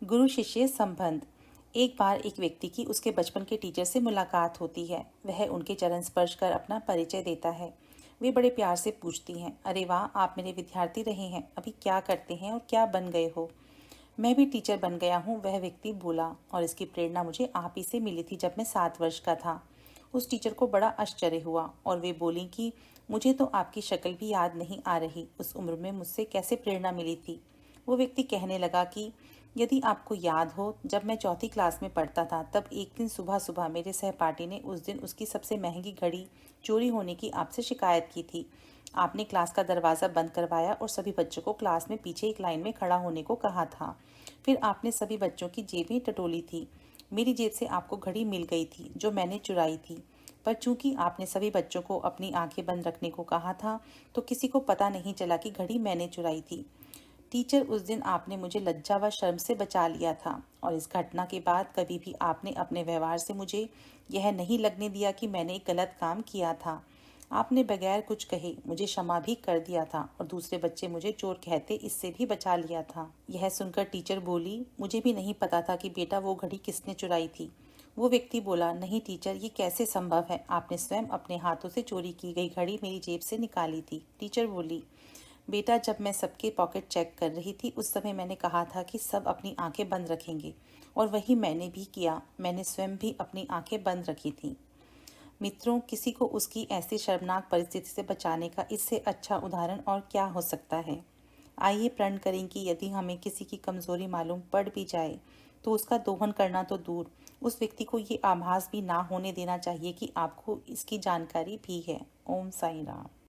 गुरु शिष्य संबंध। एक बार एक व्यक्ति की उसके बचपन के टीचर से मुलाकात होती है। वह उनके चरण स्पर्श कर अपना परिचय देता है। वे बड़े प्यार से पूछती हैं, अरे वाह, आप मेरे विद्यार्थी रहे हैं, अभी क्या करते हैं और क्या बन गए हो? मैं भी टीचर बन गया हूँ, वह व्यक्ति बोला, और इसकी प्रेरणा मुझे आप ही से मिली थी जब मैं 7 वर्ष का था। उस टीचर को बड़ा आश्चर्य हुआ और वे बोली कि मुझे तो आपकी शक्ल भी याद नहीं आ रही, उस उम्र में मुझसे कैसे प्रेरणा मिली थी? वो व्यक्ति कहने लगा कि यदि आपको याद हो, जब मैं चौथी क्लास में पढ़ता था तब एक दिन सुबह सुबह मेरे सहपाठी ने उस दिन उसकी सबसे महंगी घड़ी चोरी होने की आपसे शिकायत की थी। आपने क्लास का दरवाज़ा बंद करवाया और सभी बच्चों को क्लास में पीछे एक लाइन में खड़ा होने को कहा था। फिर आपने सभी बच्चों की जेबें टटोली थी। मेरी जेब से आपको घड़ी मिल गई थी जो मैंने चुराई थी। पर चूंकि आपने सभी बच्चों को अपनी आंखें बंद रखने को कहा था, तो किसी को पता नहीं चला कि घड़ी मैंने चुराई थी। टीचर, उस दिन आपने मुझे लज्जा व शर्म से बचा लिया था, और इस घटना के बाद कभी भी आपने अपने व्यवहार से मुझे यह नहीं लगने दिया कि मैंने एक गलत काम किया था। आपने बगैर कुछ कहे मुझे क्षमा भी कर दिया था और दूसरे बच्चे मुझे चोर कहते इससे भी बचा लिया था। यह सुनकर टीचर बोली, मुझे भी नहीं पता था कि बेटा वो घड़ी किसने चुराई थी। वो व्यक्ति बोला, नहीं टीचर, ये कैसे संभव है? आपने स्वयं अपने हाथों से चोरी की गई घड़ी मेरी जेब से निकाली थी। टीचर बोली, बेटा, जब मैं सबके पॉकेट चेक कर रही थी उस समय मैंने कहा था कि सब अपनी आंखें बंद रखेंगे, और वही मैंने भी किया। मैंने स्वयं भी अपनी आंखें बंद रखी थी। मित्रों, किसी को उसकी ऐसी शर्मनाक परिस्थिति से बचाने का इससे अच्छा उदाहरण और क्या हो सकता है? आइए प्रण करें कि यदि हमें किसी की कमजोरी मालूम पड़ भी जाए तो उसका दोहन करना तो दूर, उस व्यक्ति को ये आभास भी ना होने देना चाहिए कि आपको इसकी जानकारी भी है। ओम साई राम।